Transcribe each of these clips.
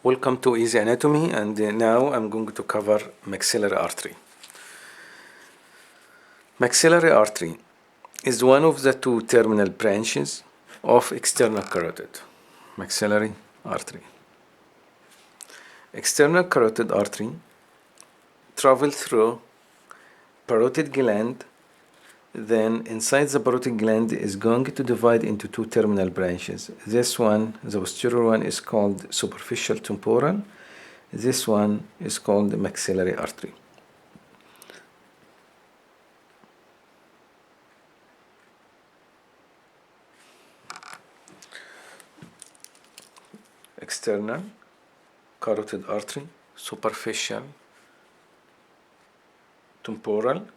Welcome to Easy Anatomy, and now I'm going to cover maxillary artery. Maxillary artery is one of the two terminal branches of external carotid. Maxillary artery. External carotid artery travels through parotid gland. Then inside the parotid gland is going to divide into two terminal branches. This one, the posterior one, is called superficial temporal. This one is called maxillary artery. External carotid artery, superficial temporal.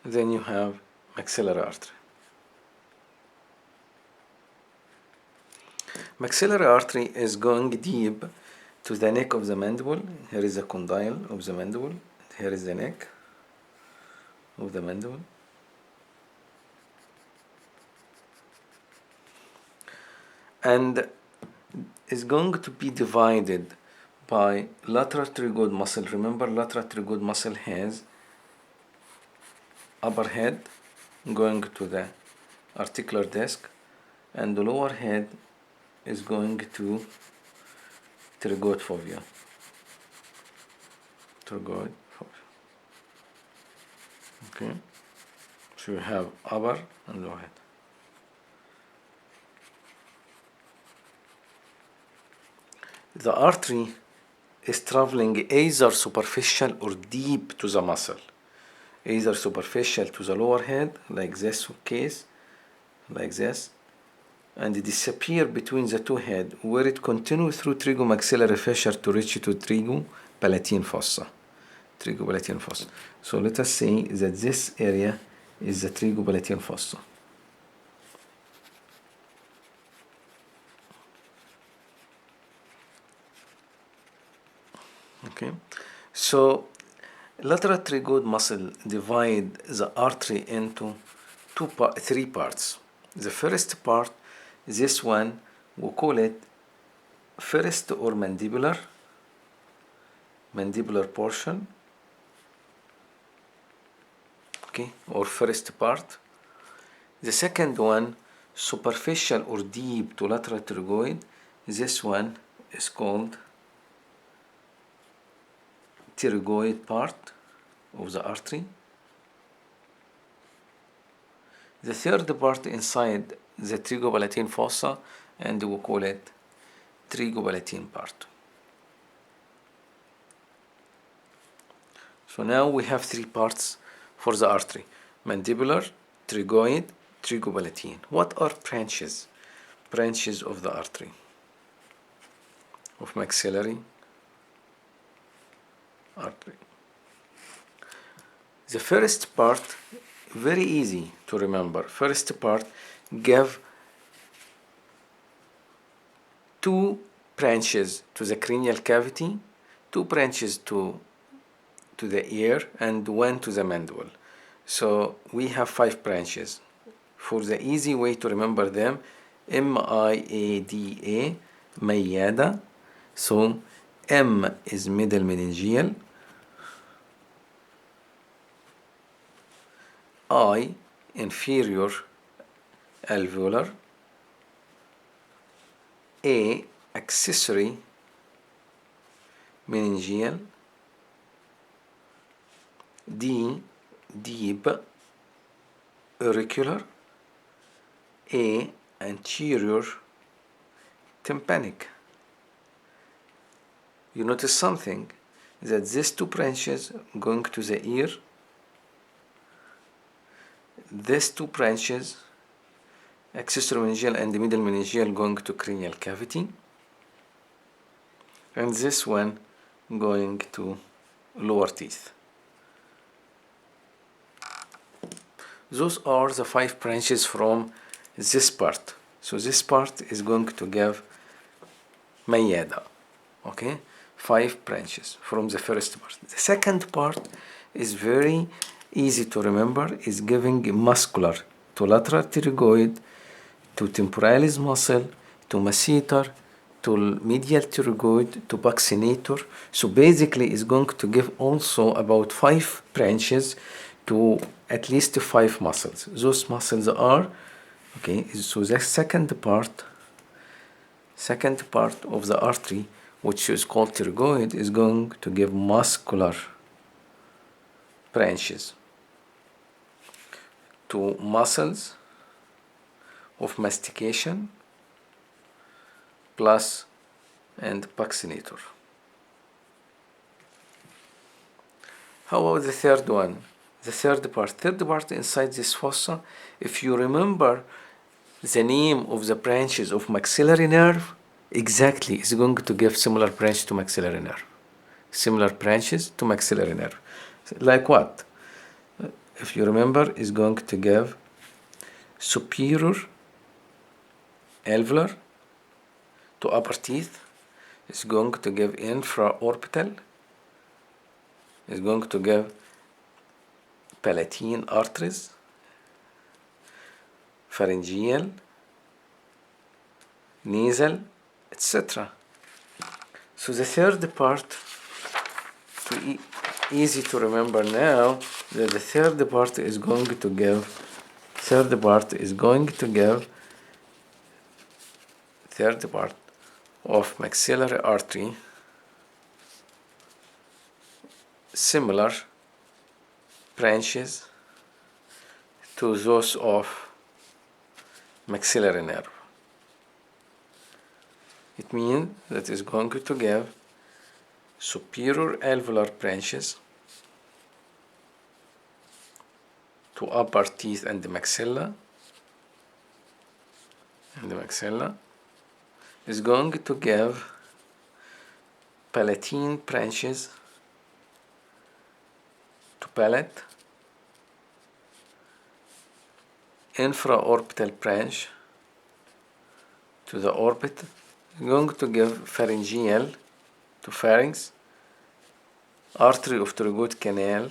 Then you have maxillary artery. Maxillary artery is going deep to the neck of the mandible. Here is the condyle of the mandible. Here is the neck of the mandible. And is going to be divided by lateral pterygoid muscle. Remember, lateral pterygoid muscle has upper head going to the articular disc, and the lower head is going to pterygoid fovea. Pterygoid fovea. Okay, so you have upper and lower head. The artery is traveling either superficial or deep to the muscle. Either superficial to the lower head, like this case, like this, and disappear between the two heads, where it continues through trigomaxillary fissure to reach to trigopalatine fossa. Trigopalatine fossa. So let us say that this area is the trigopalatine fossa. Okay, so lateral pterygoid muscle divide the artery into three parts. The first part, this one, we call it first or mandibular portion. Okay, or first part. The second one, superficial or deep to lateral pterygoid. This one is called pterygoid part of the artery. The third part inside the trigopalatine fossa, and we call it trigopalatine part. So now we have three parts for the artery: mandibular, pterygoid, trigopalatine. What are branches? Branches of the artery of maxillary artery. The first part, very easy to remember. First part give two branches to the cranial cavity, two branches to the ear, and one to the mandible. So we have 5 branches. For the easy way to remember them, M-I-A-D-A, ميادة. So M is middle meningeal, I inferior alveolar, A accessory meningeal, D deep auricular, A anterior tympanic. You notice something, that these two branches going to the ear, these two branches, accessory meningeal and the middle meningeal, going to cranial cavity, and this one going to lower teeth. Those are the 5 branches from this part. So this part is going to give ميادة. Okay, 5 branches from the first part. The second part is very easy to remember, is giving muscular to lateral pterygoid, to temporalis muscle, to masseter, to medial pterygoid, to buccinator. So basically it's going to give also about 5 branches to at least 5 muscles. Those muscles are, okay, so the second part of the artery, which is called pterygoid, is going to give muscular branches to muscles of mastication plus and buccinator. How about the third one? The third part inside this fossa, if you remember the name of the branches of maxillary nerve, exactly is going to give similar branch to maxillary nerve. Similar branches to maxillary nerve. Like what? If you remember, is going to give superior alveolar to upper teeth, is going to give infraorbital, is going to give palatine arteries, pharyngeal, nasal, etc. So the third part, easy to remember now, that the third part of maxillary artery similar branches to those of maxillary nerve. It means that is going to give superior alveolar branches to upper teeth and the maxilla, is going to give palatine branches to palate, infraorbital branch to the orbit, is going to give pharyngeal to pharynx, artery of pterygoid canal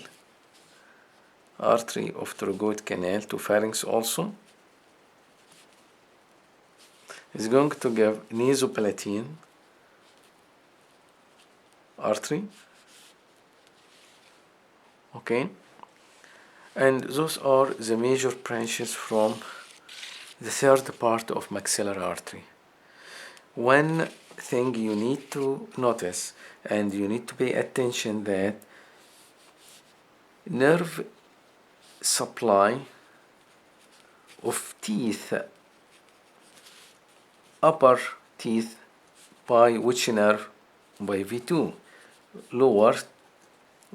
to pharynx also, is going to give nasopalatine artery, okay, and those are the major branches from the third part of maxillary artery. One thing you need to notice and you need to pay attention, that nerve supply of teeth, upper teeth, by which nerve? By V2. Lower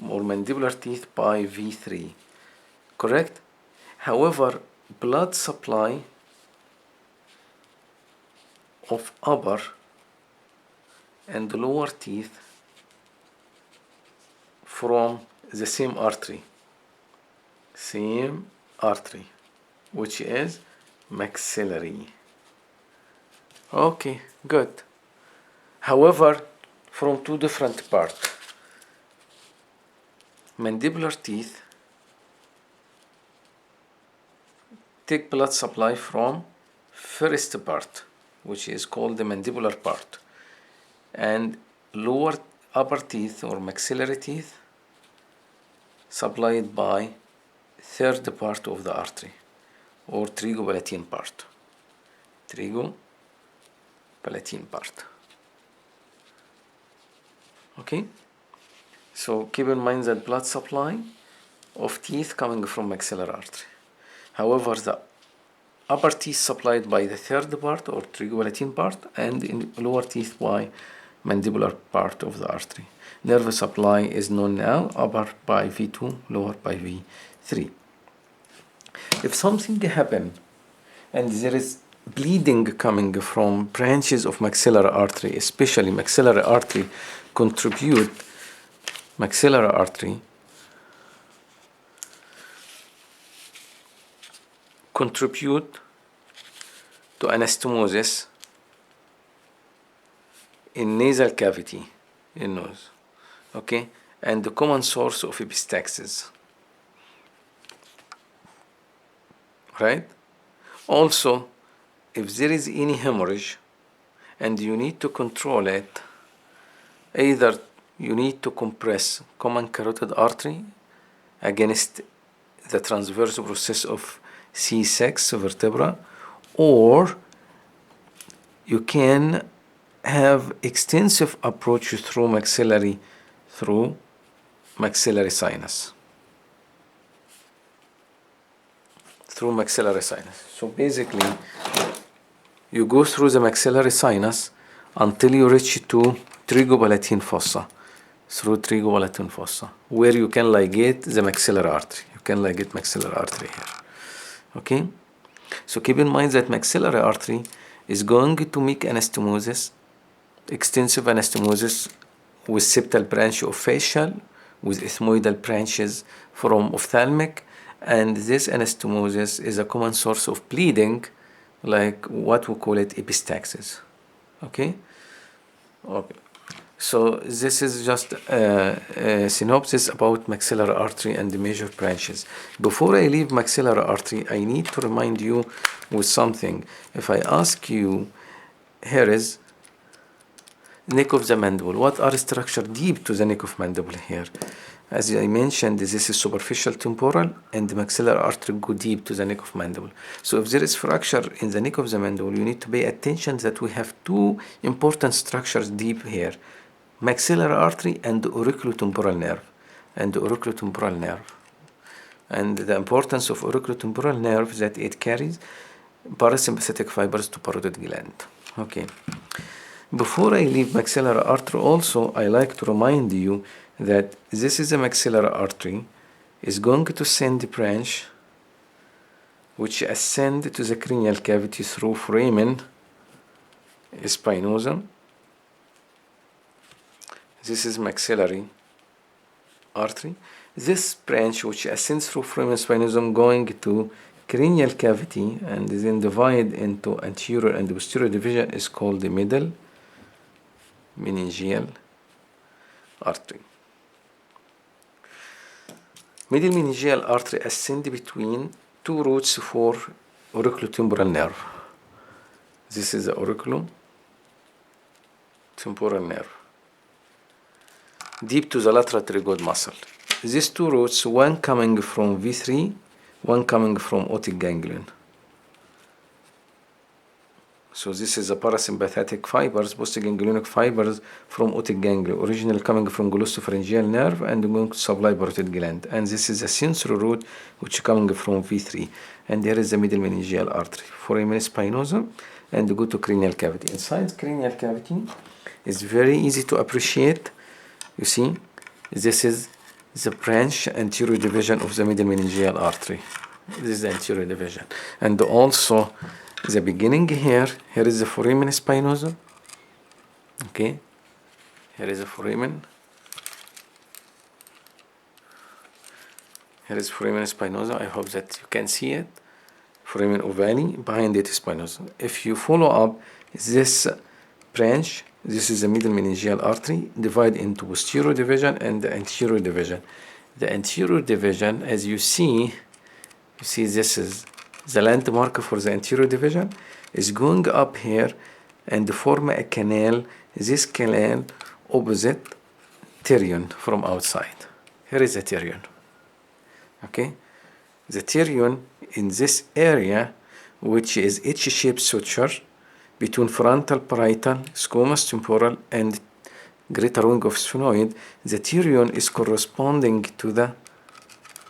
or mandibular teeth by V3. Correct? However, blood supply of upper and lower teeth from the same artery, which is maxillary. Okay, good. However, from two different parts. Mandibular teeth take blood supply from first part, which is called the mandibular part, and upper teeth or maxillary teeth supplied by third part of the artery or trigopalatine part. Okay, so keep in mind that blood supply of teeth coming from maxillary artery. However, the upper teeth supplied by the third part or trigopalatine part, and in lower teeth by mandibular part of the artery. Nerve supply is known now, upper by V2, lower by V3. If something happen and there is bleeding coming from branches of maxillary artery, especially maxillary artery contribute to anastomosis in nasal cavity, in nose, okay, and the common source of epistaxis, right? Also, if there is any hemorrhage and you need to control it. Either you need to compress common carotid artery against the transverse process of C6 vertebra, or you can have extensive approach through maxillary sinus. Through maxillary sinus. So basically, you go through the maxillary sinus until you reach to trigopalatine fossa, through trigopalatine fossa, where you can ligate the maxillary artery. You can ligate maxillary artery here. Okay? So keep in mind that maxillary artery is going to make anastomosis, extensive anastomosis with septal branch of facial, with ethmoidal branches from ophthalmic, and this anastomosis is a common source of bleeding, like what we call it epistaxis. Okay? Okay. So this is just a synopsis about maxillary artery and the major branches. Before I leave maxillary artery, I need to remind you with something. If I ask you, here is neck of the mandible. What are structure deep to the neck of mandible here? As I mentioned, this is superficial temporal, and the maxillary artery go deep to the neck of mandible. So if there is fracture in the neck of the mandible, you need to pay attention that we have two important structures deep here: maxillary artery and auriculotemporal nerve. And the importance of auriculotemporal nerve that it carries parasympathetic fibers to parotid gland. Okay. Before I leave maxillary artery also, I like to remind you that this is a maxillary artery, is going to send the branch which ascend to the cranial cavity through foramen spinosum. This is maxillary artery. This branch which ascends through foramen spinosum going to cranial cavity and then divide into anterior and posterior division is called the middle meningeal artery. Middle meningeal artery ascend between two roots for auriculotemporal nerve. This is the auriculotemporal nerve, deep to the lateral pterygoid muscle. These two roots, one coming from V3, one coming from otic ganglion. So this is the parasympathetic fibers, postganglionic fibers from otic ganglion, originally coming from glossopharyngeal nerve and going to supply parotid gland. And this is a sensory root which coming from V3. And there is the middle meningeal artery, foramen spinosum, and go to cranial cavity. Inside cranial cavity is very easy to appreciate. You see, this is the branch anterior division of the middle meningeal artery. This is the anterior division. And also the beginning here is the foramen spinosum. Okay, here is the foramen. Here is foramen spinosum. I hope that you can see it. Foramen ovale, behind it is spinosum. If you follow up this branch, this is the middle meningeal artery, divide into posterior division and the anterior division. The anterior division, as you see this is the landmark for the anterior division, is going up here and form a canal. This canal opposite pterion from outside. Here is the pterion. Okay, the pterion in this area, which is H-shaped suture between frontal parietal, squamous temporal, and greater wing of sphenoid, the pterion is corresponding to the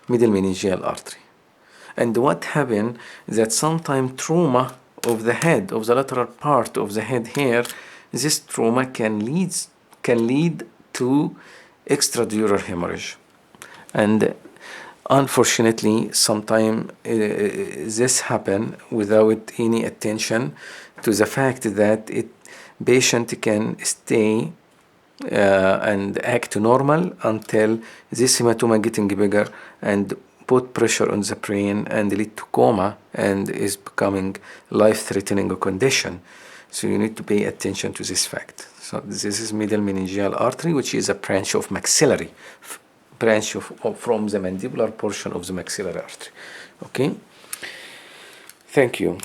middle meningeal artery. And what happened that sometimes trauma of the head, of the lateral part of the head here, this trauma can lead to extradural hemorrhage. And unfortunately, sometimes this happen without any attention to the fact that patient can stay and act normal until this hematoma getting bigger and put pressure on the brain and lead to coma and is becoming life-threatening condition. So you need to pay attention to this fact. So this is middle meningeal artery, which is a branch of maxillary, branch from the mandibular portion of the maxillary artery. Okay? Thank you.